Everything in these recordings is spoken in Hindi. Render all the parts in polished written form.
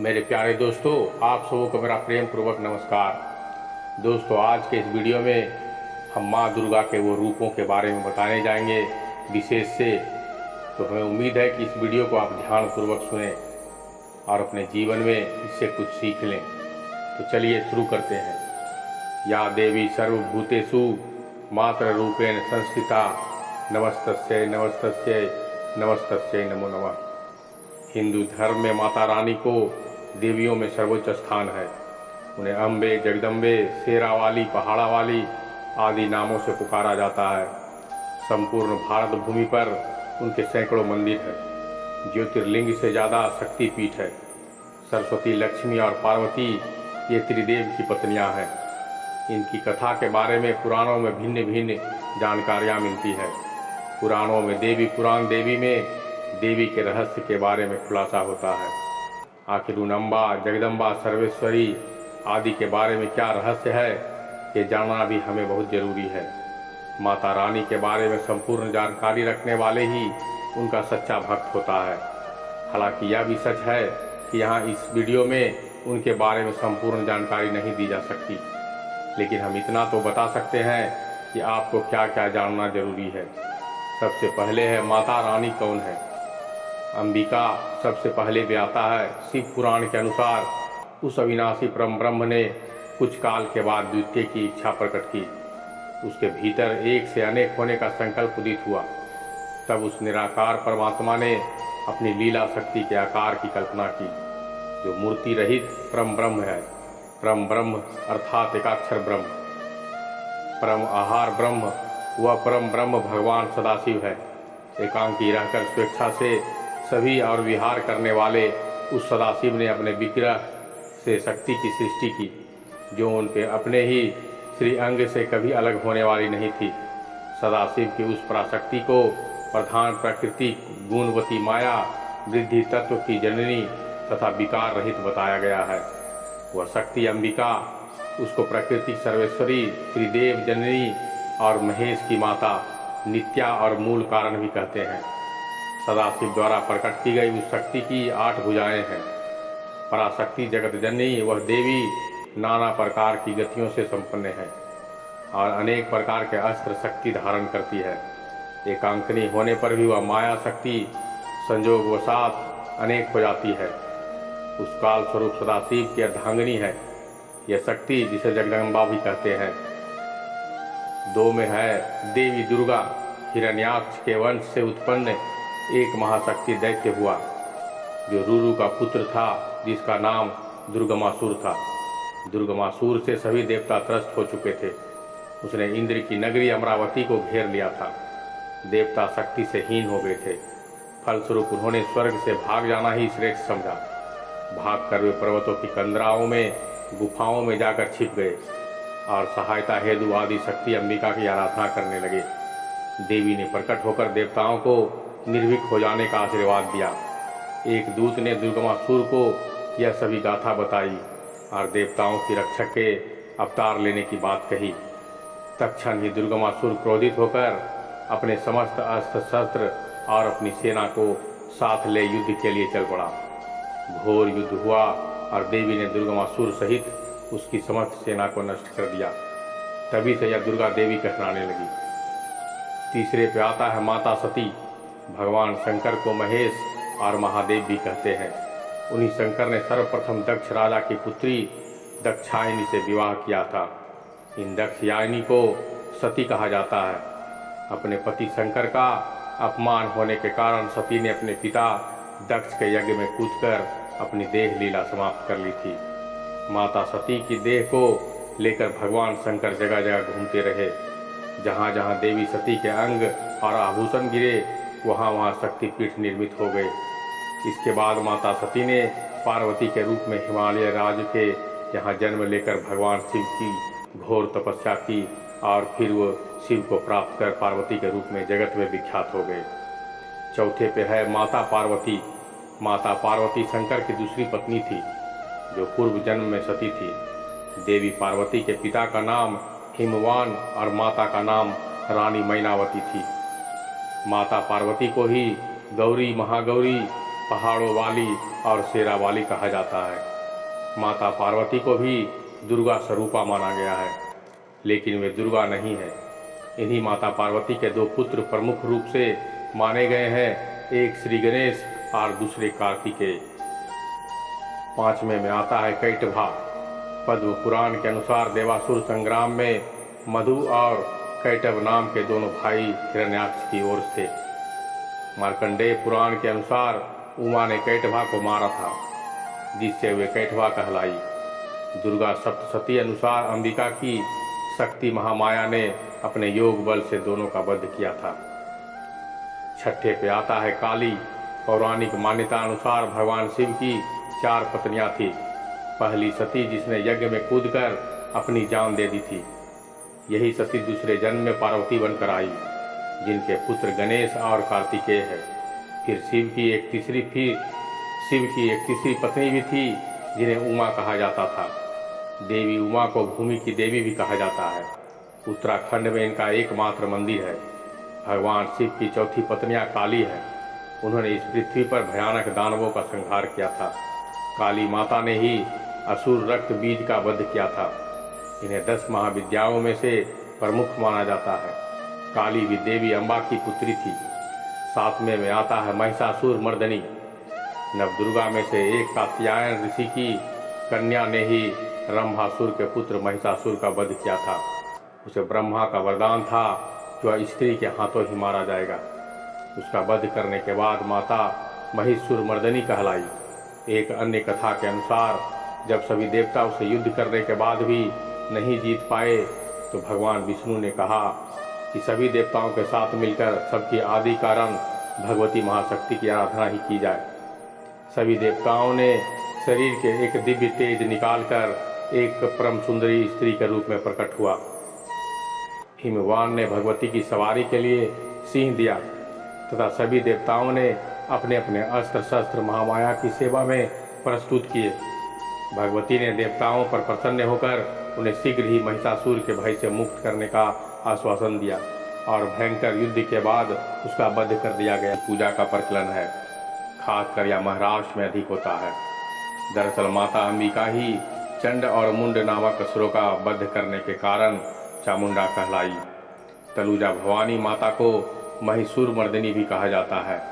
मेरे प्यारे दोस्तों, आप सबों को मेरा प्रेम पूर्वक नमस्कार। दोस्तों, आज के इस वीडियो में हम माँ दुर्गा के वो रूपों के बारे में बताने जाएंगे विशेष से। तो हमें उम्मीद है कि इस वीडियो को आप ध्यानपूर्वक सुनें और अपने जीवन में इससे कुछ सीख लें। तो चलिए शुरू करते हैं। या देवी सर्वभूतेषु मात्र रूपेण संस्थिता नमस्तस्यै नमस्तस्यै नमस्तस्यै नमो नमः। हिंदू धर्म में माता रानी को देवियों में सर्वोच्च स्थान है। उन्हें अम्बे, जगदम्बे, शेरावाली, पहाड़ावाली आदि नामों से पुकारा जाता है। संपूर्ण भारत भूमि पर उनके सैकड़ों मंदिर हैं। ज्योतिर्लिंग से ज़्यादा शक्तिपीठ है। सरस्वती, लक्ष्मी और पार्वती ये त्रिदेव की पत्नियां हैं। इनकी कथा के बारे में पुराणों में भिन्न भिन्न जानकारियाँ मिलती है। पुराणों में देवी पुराण देवी में देवी के रहस्य के बारे में खुलासा होता है। आखिर उन अम्बा, जगदम्बा, सर्वेश्वरी आदि के बारे में क्या रहस्य है, ये जानना भी हमें बहुत जरूरी है। माता रानी के बारे में संपूर्ण जानकारी रखने वाले ही उनका सच्चा भक्त होता है। हालांकि यह भी सच है कि यहाँ इस वीडियो में उनके बारे में संपूर्ण जानकारी नहीं दी जा सकती, लेकिन हम इतना तो बता सकते हैं कि आपको क्या क्या जानना जरूरी है। सबसे पहले है माता रानी कौन है। अंबिका सबसे पहले व्याता है। शिव पुराण के अनुसार उस अविनाशी परम ब्रह्म ने कुछ काल के बाद द्वितीय की इच्छा प्रकट की। उसके भीतर एक से अनेक होने का संकल्प उदित हुआ। तब उस निराकार परमात्मा ने अपनी लीला शक्ति के आकार की कल्पना की, जो मूर्ति रहित परम ब्रह्म है। परम ब्रह्म अर्थात एकाक्षर ब्रह्म, परम आहार ब्रह्म, वह परम ब्रह्म भगवान सदाशिव है। एकांकी रहकर स्वेच्छा से सभी और विहार करने वाले उस सदाशिव ने अपने विग्रह से शक्ति की सृष्टि की, जो उनके अपने ही श्री अंग से कभी अलग होने वाली नहीं थी। सदाशिव की उस पराशक्ति को प्रधान प्रकृति, गुणवती माया, वृद्धि तत्व की जननी तथा विकार रहित बताया गया है। वह शक्ति अंबिका, उसको प्रकृति सर्वेश्वरी, त्रिदेव जननी और महेश की माता, नित्या और मूल कारण भी कहते हैं। सदाशिव द्वारा प्रकट की गई उस शक्ति की 8 भुजाएं हैं। पराशक्ति जगत जननी वह देवी नाना प्रकार की गतियों से संपन्न है और अनेक प्रकार के अस्त्र शक्ति धारण करती है। एकांकनी होने पर भी वह माया शक्ति संजोगवशात अनेक हो जाती है। उस काल स्वरूप सदाशिव की अर्धांगिनी है यह शक्ति, जिसे जगदम्बा भी कहते हैं। 2 में है देवी दुर्गा। हिरण्याक्ष के वंश से उत्पन्न एक महाशक्ति दैत्य हुआ, जो रुरु का पुत्र था, जिसका नाम दुर्गमासुर था। दुर्गमासुर से सभी देवता त्रस्त हो चुके थे। उसने इंद्र की नगरी अमरावती को घेर लिया था। देवता शक्ति से हीन हो गए थे। फलस्वरूप उन्होंने स्वर्ग से भाग जाना ही श्रेष्ठ समझा। भागकर वे पर्वतों की कंदराओं में, गुफाओं में जाकर छिप गए और सहायता हेतु आदि शक्ति अंबिका की आराधना करने लगे। देवी ने प्रकट होकर देवताओं को निर्भीक हो जाने का आशीर्वाद दिया। एक दूत ने दुर्गमासुर को यह सभी गाथा बताई और देवताओं की रक्षक के अवतार लेने की बात कही। तत्क्षण ही दुर्गमासुर क्रोधित होकर अपने समस्त अस्त्र शस्त्र और अपनी सेना को साथ ले युद्ध के लिए चल पड़ा। घोर युद्ध हुआ और देवी ने दुर्गमासुर सहित उसकी समस्त सेना को नष्ट कर दिया। तभी से यह दुर्गा देवी कहलाने लगी। तीसरे पे आता है माता सती। भगवान शंकर को महेश और महादेव भी कहते हैं। उन्हीं शंकर ने सर्वप्रथम दक्ष राजा की पुत्री दक्षायनी से विवाह किया था। इन दक्षयायनी को सती कहा जाता है। अपने पति शंकर का अपमान होने के कारण सती ने अपने पिता दक्ष के यज्ञ में कूदकर अपनी देह लीला समाप्त कर ली थी। माता सती की देह को लेकर भगवान शंकर जगह जगह घूमते रहे। जहाँ जहाँ देवी सती के अंग और आभूषण गिरे, वहाँ वहाँ शक्तिपीठ निर्मित हो गए। इसके बाद माता सती ने पार्वती के रूप में हिमालय राज्य के यहाँ जन्म लेकर भगवान शिव की घोर तपस्या की और फिर वो शिव को प्राप्त कर पार्वती के रूप में जगत में विख्यात हो गए। चौथे पे है माता पार्वती। माता पार्वती शंकर की दूसरी पत्नी थी, जो पूर्व जन्म में सती थी। देवी पार्वती के पिता का नाम हिमवान और माता का नाम रानी मैनावती थी। माता पार्वती को ही गौरी, महागौरी, पहाड़ों वाली और शेरा वाली कहा जाता है। माता पार्वती को भी दुर्गा स्वरूपा माना गया है, लेकिन वे दुर्गा नहीं है। इन्हीं माता पार्वती के दो पुत्र प्रमुख रूप से माने गए हैं, एक श्री गणेश और दूसरे कार्तिकेय। पांचवें में आता है कैटभा। पद्म पुराण के अनुसार देवासुर संग्राम में मधु और कैटभ नाम के दोनों भाई हिरण्याक्ष की ओर थे। मार्कंडेय पुराण के अनुसार उमा ने कैटभा को मारा था, जिससे वे कैटभा कहलाई। दुर्गा सप्तशती अनुसार अंबिका की शक्ति महामाया ने अपने योग बल से दोनों का वध किया था। छठे पे आता है काली। पौराणिक मान्यता अनुसार भगवान शिव की 4 पत्नियां थी। पहली सती जिसने यज्ञ में कूदकर अपनी जान दे दी थी, यही सती दूसरे जन्म में पार्वती बनकर आई, जिनके पुत्र गणेश और कार्तिकेय है। फिर शिव की एक तीसरी पत्नी भी थी, जिन्हें उमा कहा जाता था। देवी उमा को भूमि की देवी भी कहा जाता है। उत्तराखंड में इनका एकमात्र मंदिर है। भगवान शिव की चौथी पत्नियां काली है। उन्होंने इस पृथ्वी पर भयानक दानवों का संहार किया था। काली माता ने ही असुर रक्त बीज का वध किया था। इन्हें 10 महाविद्याओं में से प्रमुख माना जाता है। काली भी देवी अम्बा की पुत्री थी। 7वें में आता है महिषासुर मर्दनी। नवदुर्गा में से एक कात्यायन ऋषि की कन्या ने ही रंभासुर के पुत्र महिषासुर का वध किया था। उसे ब्रह्मा का वरदान था कि वह स्त्री के हाथों ही मारा जाएगा। उसका वध करने के बाद माता महिषासुर मर्दनी कहलाई। एक अन्य कथा के अनुसार जब सभी देवता उसे युद्ध करने के बाद भी नहीं जीत पाए, तो भगवान विष्णु ने कहा कि सभी देवताओं के साथ मिलकर सबकी आदि कारण भगवती महाशक्ति की आराधना ही की जाए। सभी देवताओं ने शरीर के एक दिव्य तेज निकालकर एक परम सुंदरी स्त्री के रूप में प्रकट हुआ। हिमवान ने भगवती की सवारी के लिए सिंह दिया तथा सभी देवताओं ने अपने अपने अस्त्र शस्त्र महामाया की सेवा में प्रस्तुत किए। भगवती ने देवताओं पर प्रसन्न होकर उन्हें शीघ्र ही महिषासुर के भय से मुक्त करने का आश्वासन दिया और भयंकर युद्ध के बाद उसका वध कर दिया गया। पूजा का प्रचलन है, खासकर यह महाराष्ट्र में अधिक होता है। दरअसल माता अंबिका ही चंड और मुंड नामक असुरों का वध करने के कारण चामुंडा कहलाई। तलुजा भवानी माता को महिषासुर मर्दनी भी कहा जाता है।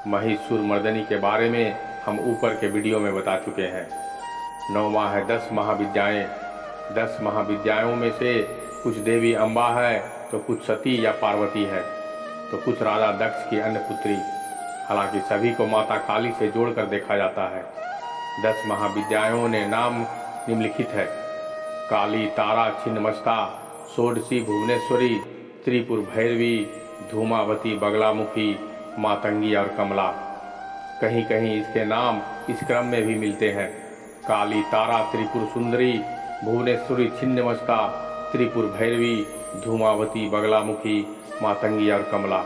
महिषासुर मर्दनी के बारे में हम ऊपर के वीडियो में बता चुके हैं। 9वां है 10 महाविद्याएं। 10 महाविद्याओं में से कुछ देवी अम्बा है, तो कुछ सती या पार्वती है, तो कुछ राजा दक्ष की अन्य पुत्री। हालांकि सभी को माता काली से जोड़कर देखा जाता है। 10 महाविद्याओं ने नाम निम्नलिखित है: काली, तारा, छिन्नमस्ता, षोडशी, भुवनेश्वरी, त्रिपुर भैरवी, धूमावती, बगलामुखी, मातंगी और कमला। कहीं कहीं इसके नाम इस क्रम में भी मिलते हैं: काली, तारा, त्रिपुर सुंदरी, भुवनेश्वरी, छिन्नमस्ता, त्रिपुर भैरवी, धूमावती, बगलामुखी, मातंगी और कमला।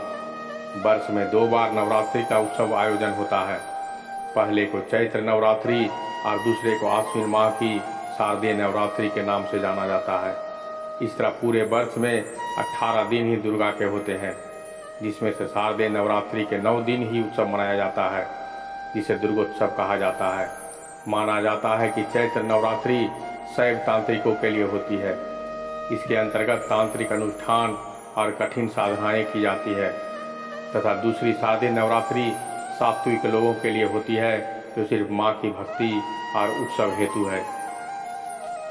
वर्ष में 2 बार नवरात्रि का उत्सव आयोजन होता है। पहले को चैत्र नवरात्रि और दूसरे को आश्विन माह की शारदीय नवरात्रि के नाम से जाना जाता है। इस तरह पूरे वर्ष में 18 दिन ही दुर्गा के होते हैं, जिसमें से शारदीय नवरात्रि के 9 दिन ही उत्सव मनाया जाता है, जिसे दुर्गोत्सव कहा जाता है। माना जाता है कि चैत्र नवरात्रि शैव तांत्रिकों के लिए होती है। इसके अंतर्गत तांत्रिक अनुष्ठान और कठिन साधनाएं की जाती है, तथा दूसरी शारदीय नवरात्रि सात्विक लोगों के लिए होती है, जो सिर्फ माँ की भक्ति और उत्सव हेतु है।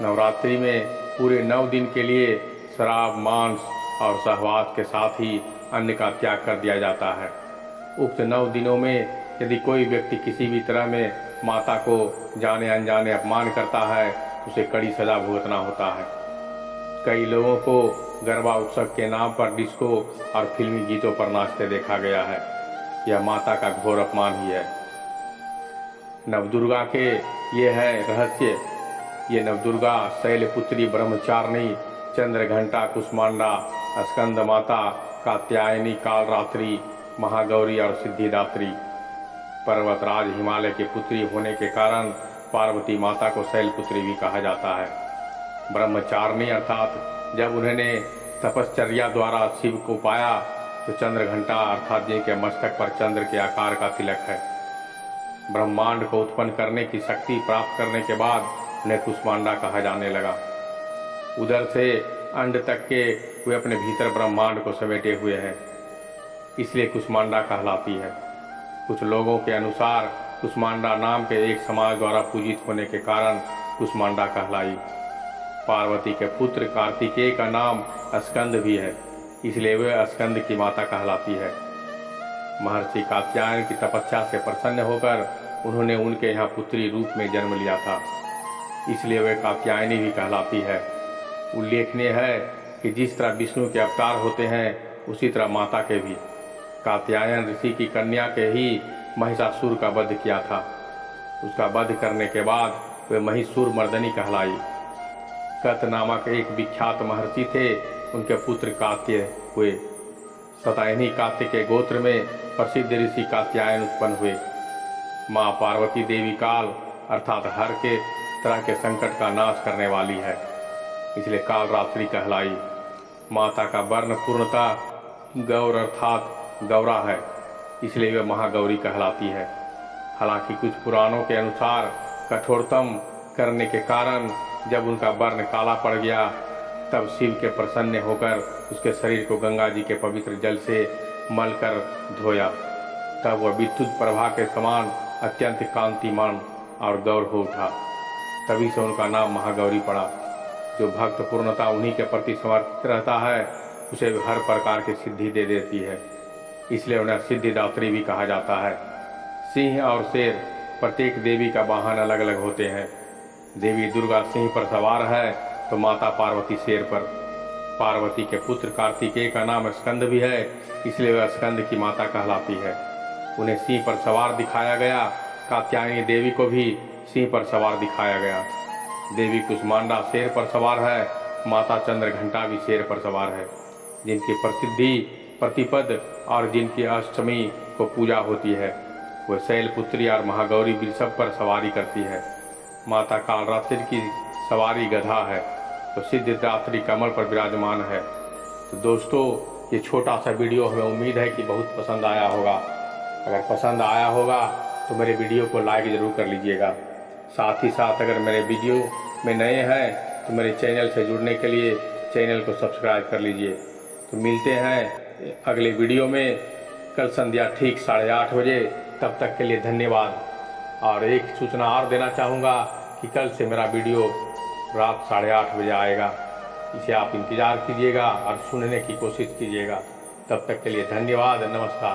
नवरात्रि में पूरे 9 दिन के लिए शराब, मांस और सहवास के साथ ही अन्न का त्याग कर दिया जाता है। उक्त 9 दिनों में यदि कोई व्यक्ति किसी भी तरह में माता को जाने अनजाने अपमान करता है, तो उसे कड़ी सजा भुगतना होता है। कई लोगों को गरबा उत्सव के नाम पर डिस्को और फिल्मी गीतों पर नाचते देखा गया है। यह माता का घोर अपमान ही है। नवदुर्गा के ये है रहस्य। ये नवदुर्गा शैलपुत्री, ब्रह्मचारिणी, चंद्रघंटा, कुष्मांडा, स्कंद माता, कात्यायनी, कालरात्रि, महागौरी और सिद्धिदात्री। पर्वतराज हिमालय की पुत्री होने के कारण पार्वती माता को शैलपुत्री भी कहा जाता है। ब्रह्मचारिणी अर्थात जब उन्होंने तपश्चर्या द्वारा शिव को पाया, तो चंद्रघंटा अर्थात जिनके मस्तक पर चंद्र के आकार का तिलक है। ब्रह्मांड को उत्पन्न करने की शक्ति प्राप्त करने के बाद उन्हें कुष्मांडा कहा जाने लगा। उधर से अंड तक के वे अपने भीतर ब्रह्मांड को समेटे हुए हैं, इसलिए कुष्मांडा कहलाती है। कुछ लोगों के अनुसार कुष्मांडा नाम के एक समाज द्वारा पूजित होने के कारण कुष्मांडा कहलाई। पार्वती के पुत्र कार्तिकेय का नाम स्कंद भी है, इसलिए वे स्कंद की माता कहलाती है। महर्षि कात्यायन की तपस्या से प्रसन्न होकर उन्होंने उनके यहाँ पुत्री रूप में जन्म लिया था, इसलिए वे कात्यायनी भी कहलाती है। उल्लेखनीय है कि जिस तरह विष्णु के अवतार होते हैं, उसी तरह माता के भी कात्यायन ऋषि की कन्या के ही महिषासुर का वध किया था। उसका वध करने के बाद वे महिषासुर मर्दनी कहलाई। कत नामक एक विख्यात महर्षि थे, उनके पुत्र कात्य हुए तथा इन्हीं कात्य के गोत्र में प्रसिद्ध ऋषि कात्यायन उत्पन्न हुए। माँ पार्वती देवी काल अर्थात हर के तरह के संकट का नाश करने वाली है, इसलिए कालरात्रि कहलाई। माता का वर्ण पूर्णतः गौर अर्थात गौरा है, इसलिए वह महागौरी कहलाती है। हालांकि कुछ पुराणों के अनुसार कठोरतम करने के कारण जब उनका वर्ण काला पड़ गया, तब शिव के प्रसन्न होकर उसके शरीर को गंगा जी के पवित्र जल से मलकर धोया। तब वह विद्युत प्रभा के समान अत्यंत कांतिमान और गौर हो उठा। तभी से उनका नाम महागौरी पड़ा। जो भक्त पूर्णता उन्हीं के प्रति समर्पित रहता है, उसे हर प्रकार की सिद्धि दे देती है, इसलिए उन्हें सिद्धिदात्री भी कहा जाता है। सिंह और शेर, प्रत्येक देवी का वाहन अलग अलग होते हैं। देवी दुर्गा सिंह पर सवार है तो माता पार्वती शेर पर। पार्वती के पुत्र कार्तिकेय का नाम स्कंद भी है, इसलिए वह स्कंद की माता कहलाती है। उन्हें सिंह पर सवार दिखाया गया। कात्यायनी देवी को भी सिंह पर सवार दिखाया गया। देवी कुष्मांडा शेर पर सवार है, माता चंद्रघंटा भी शेर पर सवार है। जिनकी प्रसिद्धि प्रतिपद और जिनकी अष्टमी को पूजा होती है, वह शैलपुत्री और महागौरी वृषभ पर सवारी करती है। माता कालरात्रि की सवारी गधा है, तो सिद्धिदात्री कमल पर विराजमान है। तो दोस्तों, ये छोटा सा वीडियो हमें उम्मीद है कि बहुत पसंद आया होगा। अगर पसंद आया होगा तो मेरे वीडियो को लाइक ज़रूर कर लीजिएगा। साथ ही साथ अगर मेरे वीडियो में नए हैं तो मेरे चैनल से जुड़ने के लिए चैनल को सब्सक्राइब कर लीजिए। तो मिलते हैं अगले वीडियो में कल संध्या ठीक 8:30 बजे। तब तक के लिए धन्यवाद। और एक सूचना और देना चाहूँगा कि कल से मेरा वीडियो रात 8:30 बजे आएगा। इसे आप इंतज़ार कीजिएगा और सुनने की कोशिश कीजिएगा। तब तक के लिए धन्यवाद। नमस्कार।